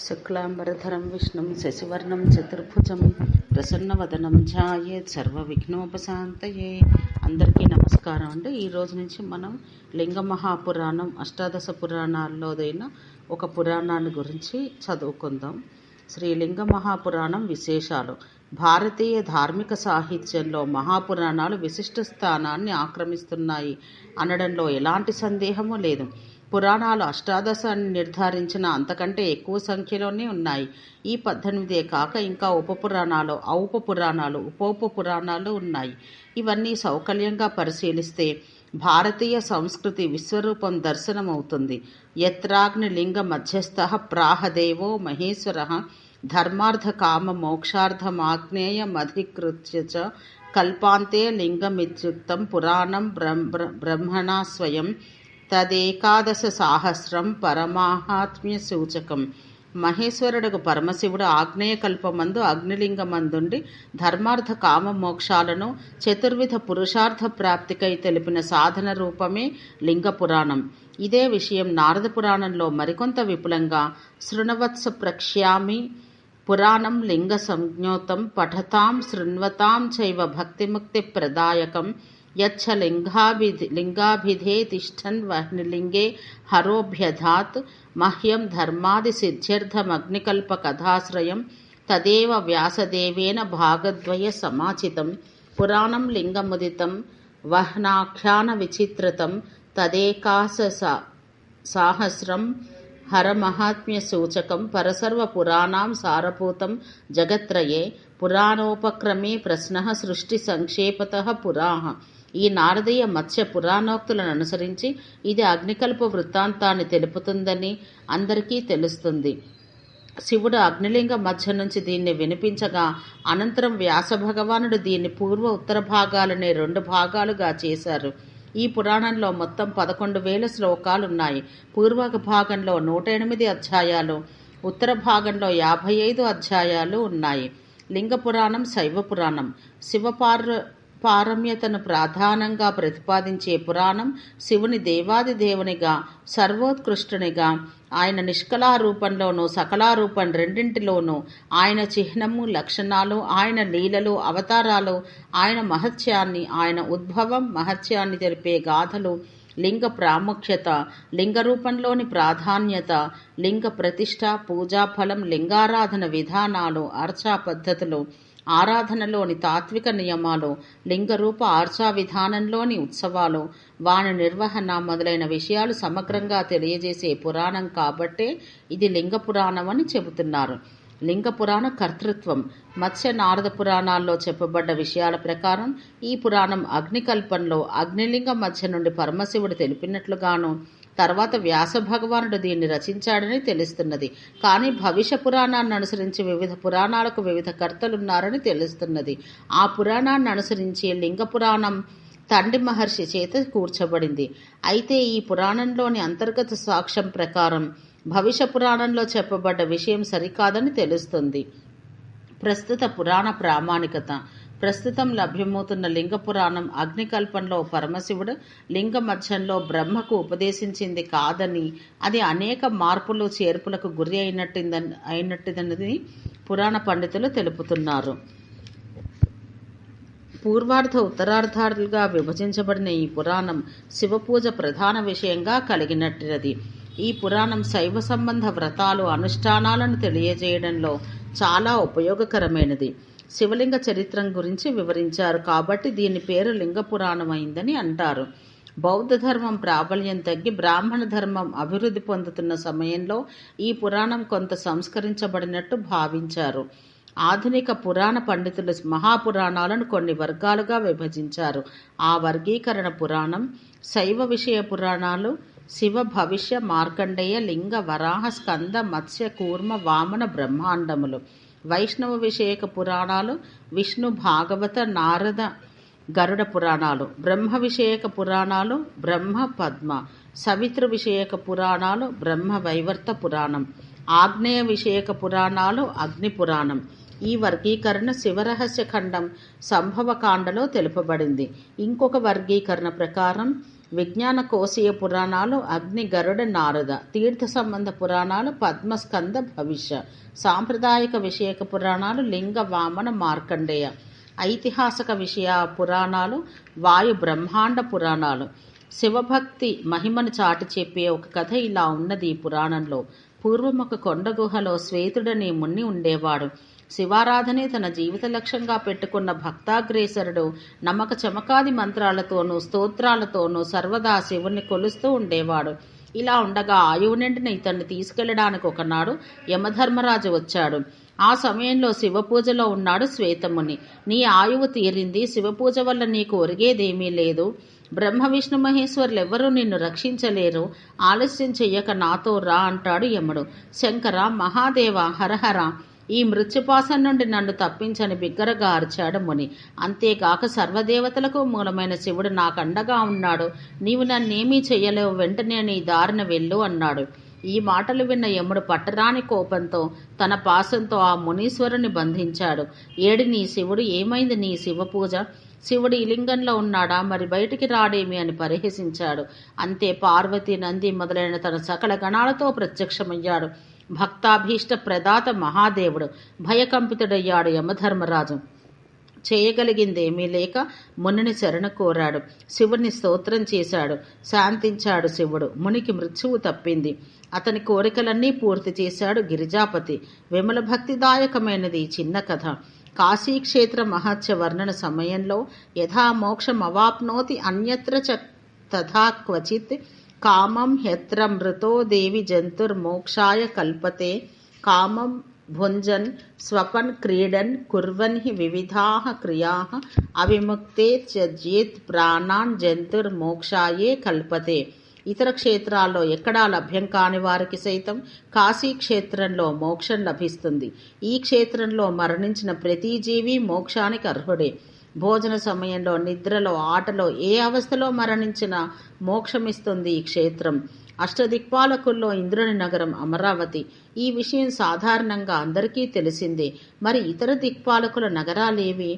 శుక్లాంబరధరం విష్ణుం శశివర్ణం చతుర్భుజం ప్రసన్నవదనం ధ్యాయేత్ సర్వవిఘ్నోపశాంతయే. అందరికీ నమస్కారం అండి. ఈ రోజు నుంచి మనం లింగ మహాపురాణం అష్టాదశ పురాణాల్లోదైన ఒక పురాణాన్ని గురించి చదువుకుందాం. శ్రీలింగ మహాపురాణం విశేషాలు. భారతీయ ధార్మిక సాహిత్యంలో మహాపురాణాలు విశిష్ట స్థానాన్ని ఆక్రమిస్తున్నాయి అనడంలో ఎలాంటి సందేహము లేదు. పురాణాలు అష్టాదశ అని నిర్ధారించిన అంతకంటే ఎక్కువ సంఖ్యలోనే ఉన్నాయి. ఈ 18 కాక ఇంకా ఉపపురాణాలు, ఔపపురాణాలు, ఉపోపపురాణాలు ఉన్నాయి. ఇవన్నీ సౌకర్యంగా పరిశీలిస్తే భారతీయ సంస్కృతి విశ్వరూపం దర్శనమవుతుంది. యత్రాగ్ని లింగ మధ్యస్థ ప్రాహదేవో మహేశ్వర ధర్మార్థ కామ మోక్షార్థమాగ్నేయమధికృత్య చ కల్పాంతే లింగమిత్యుక్తం పురాణం బ్రహ్మణా స్వయం తదేకాదశ సాహస్రం పరమాహాత్మ్య సూచకం. మహేశ్వరుడుకు పరమశివుడు ఆగ్నేయ కల్పమందు అగ్నిలింగమందుండి ధర్మార్థ కామ మోక్షాలను చతుర్విధ పురుషార్థ ప్రాప్తికై తెలిపిన సాధన రూపమే లింగ పురాణం. ఇదే విషయం నారద పురాణంలో మరికొంత విపులంగా శృణవత్స ప్రక్ష్యామి పురాణం లింగ సంజ్ఞోతం పఠతాం శృణ్వతాం చైవ భక్తిముక్తి ప్రదాయకం యచ్చ లింగాభిధే తిష్టన్ వహ్నిలింగే హరోభ్యధాత్ మహ్యం ధర్మాది సిద్ధ్యర్థమగ్నికల్ప కథాశ్రయం తదేవ వ్యాసదేవేన భాగద్వయ సమాచితం. పురాణం లింగముదితం వహ్నాఖ్యాన విచిత్రతం తదేకాశ సాహస్రం హరమహాత్మ్య సూచకం పరసర్వ పురాణాం సారభూతం జగత్రయే పురాణోపక్రమే ప్రశ్న సృష్టి సంక్షేపతః పురాః. ఈ నారదీయ మత్స్య పురాణోక్తులను అనుసరించి ఇది అగ్నికల్ప వృత్తాంతాన్ని తెలుపుతుందని అందరికీ తెలుస్తుంది. శివుడు అగ్నిలింగ మధ్య నుంచి దీన్ని వినిపించగా అనంతరం వ్యాస భగవానుడు దీన్ని పూర్వ ఉత్తర భాగాలనే 2 భాగాలుగా చేశారు. ఈ పురాణంలో మొత్తం 11,000 శ్లోకాలున్నాయి. పూర్వ భాగంలో 108 అధ్యాయాలు, ఉత్తర భాగంలో 55 అధ్యాయాలు ఉన్నాయి. లింగ పురాణం శైవ పురాణం. పారమ్యతను ప్రధానంగా ప్రతిపాదించే పురాణం. శివుని దేవాది దేవునిగా, సర్వోత్కృష్టునిగా, ఆయన నిష్కళారూపంలోనూ సకలారూపం రెండింటిలోనూ ఆయన చిహ్నము, లక్షణాలు, ఆయన లీలలు, అవతారాలు, ఆయన మహత్యాన్ని, ఆయన ఉద్భవం మహత్యాన్ని తెలిపే గాథలు, లింగ ప్రాముఖ్యత, లింగ రూపంలోని ప్రాధాన్యత, లింగ ప్రతిష్ట, పూజాఫలం, లింగారాధన విధానాలు, అర్చా పద్ధతులు, ఆరాధనలోని తాత్విక నియమాలు, లింగరూప ఆర్చా విధానంలోని ఉత్సవాలు, వాని నిర్వహణ మొదలైన విషయాలు సమగ్రంగా తెలియజేసే పురాణం కాబట్టే ఇది లింగ పురాణం అని చెబుతున్నారు. లింగ పురాణ కర్తృత్వం. మత్స్య నారద పురాణాల్లో చెప్పబడ్డ విషయాల ప్రకారం ఈ పురాణం అగ్నికల్పంలో అగ్నిలింగ మధ్య నుండి పరమశివుడు తెలిపినట్లుగాను తర్వాత వ్యాస భగవానుడు దీన్ని రచించాడని తెలుస్తున్నది. కానీ భవిష్య పురాణాన్ని అనుసరించి వివిధ పురాణాలకు వివిధ కర్తలున్నారని తెలుస్తున్నది. ఆ పురాణాన్ని అనుసరించి లింగ పురాణం తండి మహర్షి చేత కూర్చబడింది. అయితే ఈ పురాణంలోని అంతర్గత సాక్ష్యం ప్రకారం భవిష్య పురాణంలో చెప్పబడ్డ విషయం సరికాదని తెలుస్తుంది. ప్రస్తుత పురాణ ప్రామాణికత. ప్రస్తుతం లభ్యమవుతున్న లింగ పురాణం అగ్నికల్పంలో పరమశివుడు లింగ మధ్యంలో బ్రహ్మకు ఉపదేశించింది కాదని, అది అనేక మార్పులు చేర్పులకు గురి అయినట్టుదని పురాణ పండితులు తెలుపుతున్నారు. పూర్వార్ధ ఉత్తరార్ధాలుగా విభజించబడిన ఈ పురాణం శివపూజ ప్రధాన విషయంగా కలిగినట్టినది. ఈ పురాణం శైవ సంబంధ వ్రతాలు, అనుష్ఠానాలను తెలియజేయడంలో చాలా ఉపయోగకరమైనది. శివలింగ చరిత్రం గురించి వివరించారు కాబట్టి దీని పేరు లింగ పురాణం అయిందని అంటారు. బౌద్ధ ధర్మం ప్రాబల్యం తగ్గి బ్రాహ్మణ ధర్మం అభివృద్ధి పొందుతున్న సమయంలో ఈ పురాణం కొంత సంస్కరించబడినట్టు భావించారు. ఆధునిక పురాణ పండితులు మహాపురాణాలను కొన్ని వర్గాలుగా విభజించారు. ఆ వర్గీకరణ పురాణం శైవ విషయ పురాణాలు, శివ భవిష్య మార్కండేయ లింగ వరాహ స్కంద మత్స్య కూర్మ వామన బ్రహ్మాండములు. వైష్ణవ విషయక పురాణాలు విష్ణు భాగవత నారద గరుడ పురాణాలు. బ్రహ్మ విషయక పురాణాలు బ్రహ్మ పద్మ. సవితృ విషయక పురాణాలు బ్రహ్మ వైవర్త పురాణం. ఆగ్నేయ విషయక పురాణాలు అగ్ని పురాణం. ఈ వర్గీకరణ శివరహస్య ఖండం సంభవకాండలో తెలుపబడింది. ఇంకొక వర్గీకరణ ప్రకారం విజ్ఞాన కోశీయ పురాణాలు అగ్ని, గరుడ, నారద. తీర్థ సంబంధ పురాణాలు పద్మ, స్కంద, భవిష్య. సాంప్రదాయిక విషయక పురాణాలు లింగ, వామన, మార్కండేయ. ఐతిహాసిక విషయ పురాణాలు వాయు, బ్రహ్మాండ పురాణాలు. శివభక్తి మహిమను చాటి చెప్పే ఒక కథ ఇలా ఉన్నది ఈ పురాణంలో. పూర్వం ఒక కొండ గుహలో శ్వేతుడనే ముని ఉండేవాడు. శివారాధనే తన జీవిత లక్ష్యంగా పెట్టుకున్న భక్తాగ్రేసరుడు నమ్మక చమకాది మంత్రాలతోనూ స్తోత్రాలతోనూ సర్వదా శివుణ్ణి కొలుస్తూ ఉండేవాడు. ఇలా ఉండగా ఆయువు నిండిన ఇతన్ని తీసుకెళ్లడానికి ఒకనాడు యమధర్మరాజు వచ్చాడు. ఆ సమయంలో శివపూజలో ఉన్నాడు శ్వేతముని. నీ ఆయువు తీరింది, శివపూజ వల్ల నీకు ఒరిగేదేమీ లేదు. బ్రహ్మ విష్ణు మహేశ్వరులెవ్వరూ నిన్ను రక్షించలేరు. ఆలస్యం చెయ్యక నాతో రా అంటాడు యముడు. శంకర, మహాదేవ, హరహర, ఈ మృత్యుపాసం నుండి నన్ను తప్పించని బిగ్గరగా అరిచాడు ముని. అంతేగాక సర్వదేవతలకు మూలమైన శివుడు నాకండగా ఉన్నాడు. నీవు నన్నేమీ చెయ్యలేవు, వెంటనే నీ దారిన వెళ్ళు అన్నాడు. ఈ మాటలు విన్న యముడు పట్టరాని కోపంతో తన పాశంతో ఆ మునీశ్వరుని బంధించాడు. ఏడి నీ శివుడు, ఏమైంది నీ శివ పూజ? శివుడు ఈ లింగంలో ఉన్నాడా, మరి బయటికి రాడేమి అని పరిహసించాడు. అంతే పార్వతి, నంది మొదలైన తన సకల గణాలతో ప్రత్యక్షమయ్యాడు. భక్తాభీష్ట ప్రదాత మహాదేవుడు. భయకంపితుడయ్యాడు యమధర్మరాజు. చేయగలిగిందేమీ లేక మునిని శరణ కోరాడు. శివుని స్తోత్రం చేశాడు. శాంతించాడు శివుడు. మునికి మృత్యువు తప్పింది. అతని కోరికలన్నీ పూర్తి చేశాడు గిరిజాపతి. విమల భక్తిదాయకమైనది ఈ చిన్న కథ. కాశీక్షేత్ర మహత్య వర్ణన సమయంలో యథా మోక్షమవాప్నోతి అన్యత్ర చ తథా క్వచిత్ కామం హ్యత్ర మృతో దేవి జంతుర్మోక్షాయ కల్పతే కామం భుంజన్ స్వపన్ క్రీడన్ కుర్వన్ హి వివిధాః క్రియాః అవిముక్తే త్యజ్యేత్ ప్రాణాన్ జంతుర్మోక్షాయే కల్పతే. ఇతర క్షేత్రాల్లో ఎక్కడా లభ్యం కాని వారికి సైతం కాశీ క్షేత్రంలో మోక్షం లభిస్తుంది. ఈ క్షేత్రంలో మరణించిన ప్రతి జీవి మోక్షానికి అర్హుడే. భోజన సమయంలో, నిద్రలో, ఆటలో, ఏ అవస్థలో మరణించినా మోక్షమిస్తుంది ఈ క్షేత్రం. అష్టదిక్పాలకుల్లో ఇంద్రుని నగరం అమరావతి. ఈ విషయం సాధారణంగా అందరికీ తెలిసిందే. మరి ఇతర దిక్పాలకుల నగరాలేవి?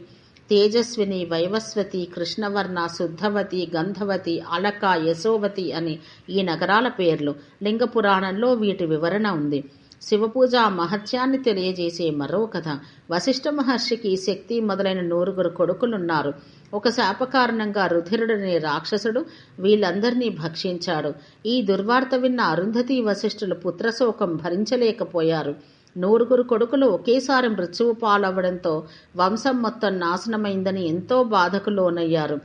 తేజస్విని, వైవస్వతి, కృష్ణవర్ణ, శుద్ధవతి, గంధవతి, అలక, యశోవతి అని ఈ నగరాల పేర్లు. లింగ పురాణంలో వీటి వివరణ ఉంది. శివపూజ మహత్యాన్ని తెలియజేసే మరో కథ. వశిష్ఠ మహర్షికి శక్తి మొదలైన 9 కొడుకులున్నారు. ఒక శాప కారణంగా రుధిరుడనే రాక్షసుడు వీళ్ళందరినీ భక్షించాడు. ఈ దుర్వార్త విన్న అరుంధతి వశిష్ఠులు పుత్రశోకం భరించలేకపోయారు. 9 కొడుకులు ఒకేసారి మృత్యువు పాలవ్వడంతో వంశం మొత్తం నాశనమైందని ఎంతో బాధకు లోనయ్యారు.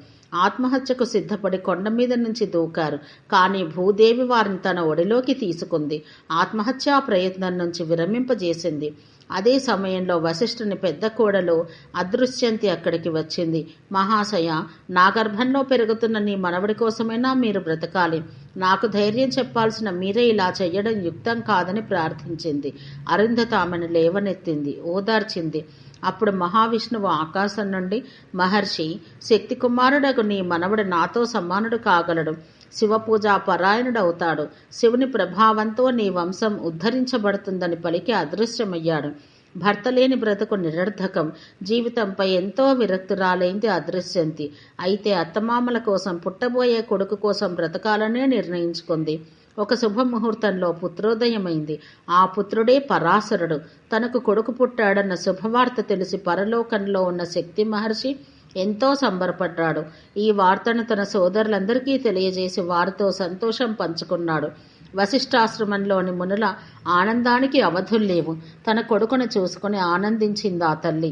ఆత్మహత్యకు సిద్ధపడి కొండ మీద నుంచి దూకారు. కానీ భూదేవి వారిని తన ఒడిలోకి తీసుకుంది. ఆత్మహత్యా ప్రయత్నం నుంచి విరమింపజేసింది. అదే సమయంలో వశిష్ఠుని పెద్ద కోడలు అదృశ్యంతి అక్కడికి వచ్చింది. మహాశయ, నా గర్భంలో పెరుగుతున్న నీ మనవడి కోసమైనా మీరు బ్రతకాలి. నాకు ధైర్యం చెప్పాల్సిన మీరే ఇలా చెయ్యడం యుక్తం కాదని ప్రార్థించింది. అరుంధతి ఆమెను లేవనెత్తింది, ఓదార్చింది. అప్పుడు మహావిష్ణువు ఆకాశం నుండి, మహర్షి, శక్తి కుమారుడకు నీ మనవడు నాతో సమానుడు కాగలడు. శివపూజా పరాయణుడవుతాడు. శివుని ప్రభావంతో నీ వంశం ఉద్ధరించబడుతుందని పలికి అదృశ్యమయ్యాడు. భర్త లేని బ్రతుకు నిరర్థకం. జీవితంపై ఎంతో విరక్తురాలైంది అదృశ్యంతి. అయితే అత్తమామల కోసం, పుట్టబోయే కొడుకు కోసం బ్రతకాలనే నిర్ణయించుకుంది. ఒక శుభముహూర్తంలో పుత్రోదయమైంది. ఆ పుత్రుడే పరాశరుడు. తనకు కొడుకు పుట్టాడన్న శుభవార్త తెలిసి పరలోకంలో ఉన్న శక్తి మహర్షి ఎంతో సంబరపడ్డాడు. ఈ వార్తను తన సోదరులందరికీ తెలియజేసి వారితో సంతోషం పంచుకున్నాడు. వశిష్ఠాశ్రమంలోని మునుల ఆనందానికి అవధుల్లేవు. తన కొడుకును చూసుకుని ఆనందించింది ఆ తల్లి.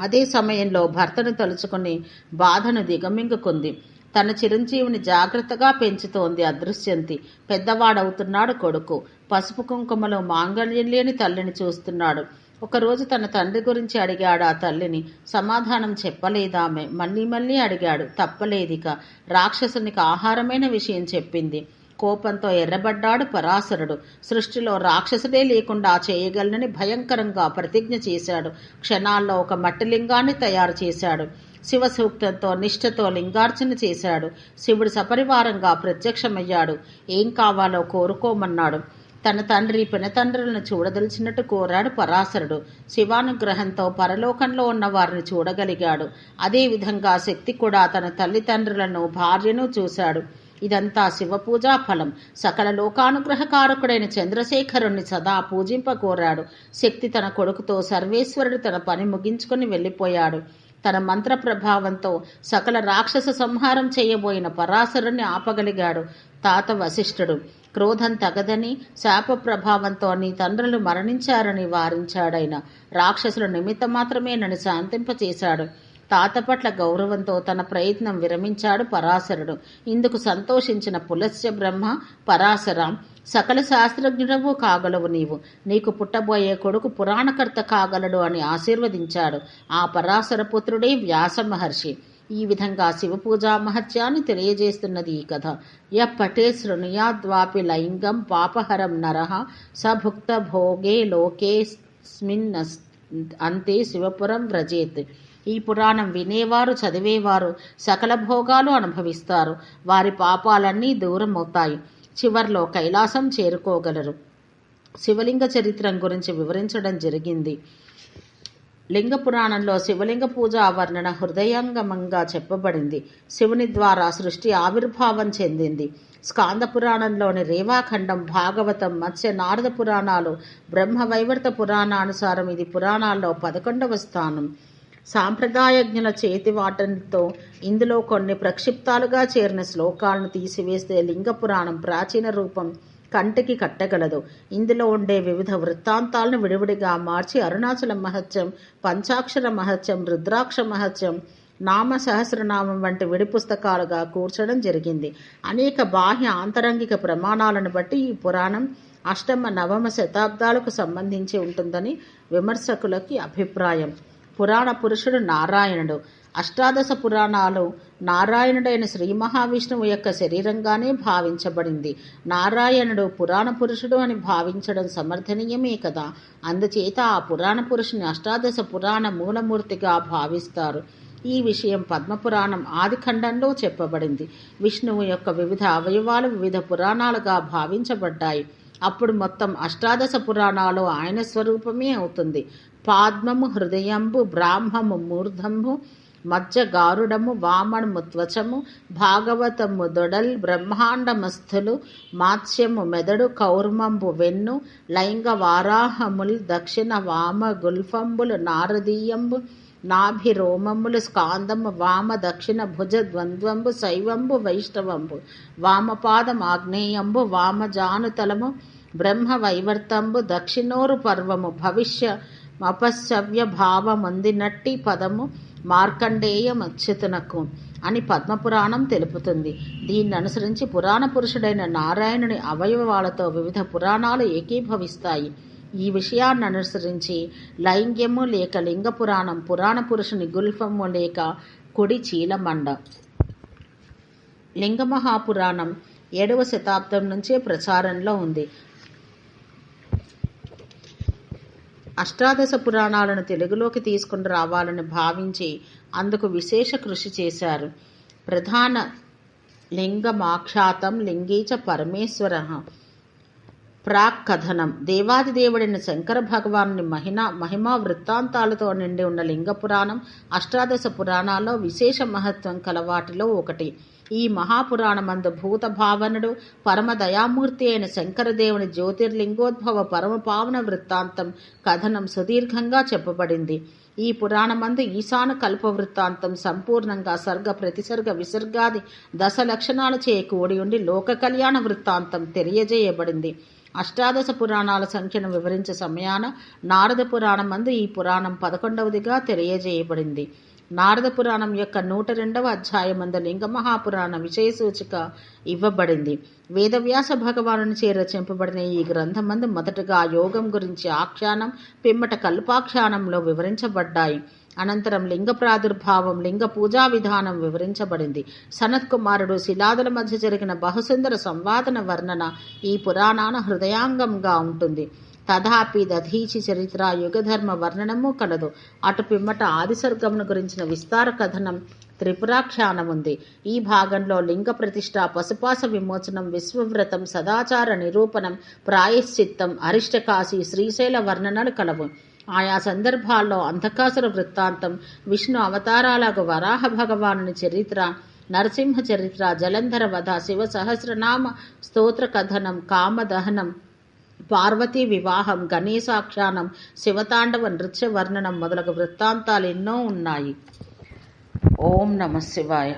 అదే సమయంలో భర్తను తలుచుకుని బాధను దిగమింగుకుంది. తన చిరంజీవిని జాగ్రత్తగా పెంచుతోంది అదృశ్యంతి. పెద్దవాడవుతున్నాడు కొడుకు. పసుపు కుంకుమలో మాంగళ్యం లేని తల్లిని చూస్తున్నాడు. ఒకరోజు తన తండ్రి గురించి అడిగాడు ఆ తల్లిని. సమాధానం చెప్పలేదామె. మళ్ళీ అడిగాడు. తప్పలేదిక. రాక్షసునికి ఆహారమైన విషయం చెప్పింది. కోపంతో ఎర్రబడ్డాడు పరాశరుడు. సృష్టిలో రాక్షసుడే లేకుండా చేయగలనని భయంకరంగా ప్రతిజ్ఞ చేశాడు. క్షణాల్లో ఒక మట్టి లింగాన్ని తయారు చేశాడు. శివసూక్తంతో నిష్ఠతో లింగార్చన చేశాడు. శివుడు సపరివారంగా ప్రత్యక్షమయ్యాడు. ఏం కావాలో కోరుకోమన్నాడు. తన తండ్రి పినతండ్రులను చూడదలిచినట్టు కోరాడు పరాశరుడు. శివానుగ్రహంతో పరలోకంలో ఉన్న వారిని చూడగలిగాడు. అదేవిధంగా శక్తి కూడా తన తల్లిదండ్రులను భార్యను చూశాడు. ఇదంతా శివపూజా ఫలం. సకల లోకానుగ్రహకారకుడైన చంద్రశేఖరుణ్ణి సదా పూజింపకోరాడు. శక్తి తన కొడుకుతో సర్వేశ్వరుడు తన పని ముగించుకొని వెళ్ళిపోయాడు. తన మంత్ర ప్రభావంతో సకల రాక్షస సంహారం చేయబోయిన పరాశరుణ్ణి ఆపగలిగాడు తాత వశిష్ఠుడు. క్రోధం తగదని శాప ప్రభావంతో నీ తండ్రులు మరణించారని వారించాడైన రాక్షసుల నిమిత్తం మాత్రమేనని శాంతింపచేశాడు. తాత పట్ల గౌరవంతో తన ప్రయత్నం విరమించాడు పరాశరుడు. ఇందుకు సంతోషించిన పులస్య బ్రహ్మ, పరాశర, సకల శాస్త్రజ్ఞుడవు కాగలవు నీవు. నీకు పుట్టబోయే కొడుకు పురాణకర్త కాగలడు అని ఆశీర్వదించాడు. ఆ పరాశర పుత్రుడే వ్యాస మహర్షి. ఈ విధంగా శివపూజా మహత్యాన్ని తెలియజేస్తున్నది ఈ కథ. య పటే శృణుయాద్వాపి లైంగం పాపహరం నరః సభుక్త భోగే లోకేస్మిన్ అంతే శివపురం వ్రజేత్. ఈ పురాణం వినేవారు, చదివేవారు సకల భోగాలు అనుభవిస్తారు. వారి పాపాలన్నీ దూరమవుతాయి. చివర్లో కైలాసం చేరుకోగలరు. శివలింగ చరిత్రం గురించి వివరించడం జరిగింది. లింగ పురాణంలో శివలింగ పూజ వర్ణన హృదయంగమంగా చెప్పబడింది. శివుని ద్వారా సృష్టి ఆవిర్భావం చెందింది. స్కాంద పురాణంలోని రేవాఖండం, భాగవతం, మత్స్య, నారద పురాణాలు, బ్రహ్మవైవర్త పురాణానుసారం ఇది పురాణాల్లో 11వ స్థానం. సాంప్రదాయజ్ఞుల చేతివాటంతో ఇందులో కొన్ని ప్రక్షిప్తాలుగా చేరిన శ్లోకాలను తీసివేస్తే లింగ పురాణం ప్రాచీన రూపం కంటికి కట్టగలదు. ఇందులో ఉండే వివిధ వృత్తాంతాలను విడివిడిగా మార్చి అరుణాచల మహత్యం, పంచాక్షర మహత్యం, రుద్రాక్ష మహత్యం, నామ సహస్రనామం వంటి విడి పుస్తకాలుగా కూర్చడం జరిగింది. అనేక బాహ్య ఆంతరంగిక ప్రమాణాలను బట్టి ఈ పురాణం అష్టమ నవమ శతాబ్దాలకు సంబంధించి ఉంటుందని విమర్శకులకి అభిప్రాయం. పురాణ పురుషుడు నారాయణుడు. అష్టాదశ పురాణాలు నారాయణుడైన శ్రీ మహావిష్ణువు యొక్క శరీరంగానే భావించబడింది. నారాయణుడు పురాణ పురుషుడు అని భావించడం సమర్థనీయమే కదా. అందుచేత ఆ పురాణ పురుషుని అష్టాదశ పురాణ మూలమూర్తిగా భావిస్తారు. ఈ విషయం పద్మపురాణం ఆదిఖండంలో చెప్పబడింది. విష్ణువు యొక్క వివిధ అవయవాలు వివిధ పురాణాలుగా భావించబడ్డాయి. అప్పుడు మొత్తం అష్టాదశ పురాణాలు ఆయన స్వరూపమే అవుతుంది. పాద్మము హృదయంబు, బ్రాహ్మము మూర్ధంబు, మధ్య గారుడము, వామనము త్వచము, భాగవతము దొడల్, బ్రహ్మాండమస్థులు, మాత్స్యము మెదడు, కౌర్మంబు వెన్ను, లైంగ వారాహముల్, దక్షిణ వామ గుల్ఫంబులు, నారదీయంబు, నాభి రోమములు, స్కాందము, వామ దక్షిణ భుజ ద్వంద్వంబు, శైవంబు వైష్ణవంబు, వామపాదం ఆగ్నేయంబు, వామజానుతలము, బ్రహ్మ వైవర్తంబు, దక్షిణోరు పర్వము, భవిష్య అపశ్చవ్య భావమొందినట్టి పదము మార్కండేయమచ్యుతునకు అని పద్మపురాణం తెలుపుతుంది. దీన్ని అనుసరించి పురాణ పురుషుడైన నారాయణుని అవయవాలతో వివిధ పురాణాలు ఏకీభవిస్తాయి. ఈ విషయాన్ని అనుసరించి లైంగ్యము లేక లింగ పురాణం పురాణ పురుషుని గుల్ఫము లేక కుడి చీలమండ. లింగ మహాపురాణం 7వ శతాబ్దం నుంచే ప్రచారంలో ఉంది. అష్టాదశ పురాణాలను తెలుగులోకి తీసుకుని రావాలని భావించి అందుకు విశేష కృషి చేశారు. ప్రధాన లింగమాఖ్యాతం లింగీచ పరమేశ్వర ప్రాక్ కథనం. దేవాదిదేవుడైన శంకర భగవానుని మహిమా వృత్తాంతాలతో నిండి ఉన్న లింగ పురాణం అష్టాదశ పురాణాల్లో విశేష మహత్వం కలవాటిలో ఒకటి. ఈ మహాపురాణమందు భూత భావనుడు పరమ దయామూర్తి అయిన శంకరదేవుని జ్యోతిర్లింగోద్భవ పరమ పావన వృత్తాంతం కథనం సుదీర్ఘంగా చెప్పబడింది. ఈ పురాణమందు ఈశాన కల్ప వృత్తాంతం సంపూర్ణంగా సర్గ ప్రతిసర్గ విసర్గాది దశ లక్షణాలు కూడి ఉండి లోక కళ్యాణ వృత్తాంతం తెలియజేయబడింది. అష్టాదశ పురాణాల సంఖ్యను వివరించే సమయాన నారద పురాణమందు ఈ పురాణం 11వదిగా తెలియజేయబడింది. నారద పురాణం యొక్క 102వ అధ్యాయమందు లింగ మహాపురాణ విషయ సూచిక ఇవ్వబడింది. వేదవ్యాస భగవానుని చే రచింపబడిన ఈ గ్రంథమందు మొదటగా యోగం గురించి ఆఖ్యానం, పిమ్మట కల్పాఖ్యానంలో వివరించబడ్డాయి. అనంతరం లింగ ప్రాదుర్భావం, లింగ పూజా విధానం వివరించబడింది. సనత్ కుమారుడు శిలాదుల మధ్య జరిగిన బహుసుందర సంవాదన వర్ణన ఈ పురాణాన హృదయాంగంగా ఉంటుంది. తథాపి దధీచి చరిత్ర యుగధర్మ వర్ణనము కలదు. అటు పిమ్మట ఆదిసర్గమును గురించిన విస్తార కథనం త్రిపురాఖ్యానం ఉంది. ఈ భాగంలో లింగ ప్రతిష్ఠ, పశుపాస విమోచనం, విశ్వవ్రతం, సదాచార నిరూపణం, ప్రాయశ్చిత్తం, అరిష్టకాశి, శ్రీశైల వర్ణనలు కలవు. ఆయా సందర్భాల్లో అంధకాసుర వృత్తాంతం, విష్ణు అవతారాలకు వరాహ భగవానుని చరిత్ర, నరసింహ చరిత్ర, జలంధర వధ, శివ సహస్రనామ స్తోత్ర కథనం, కామదహనం, పార్వతీ వివాహం, గణేశాఖ్యానం, శివతాండవ నృత్య వర్ణనం మొదలగు వృత్తాంతాలు ఎన్నో ఉన్నాయి. ఓం నమః శివాయ.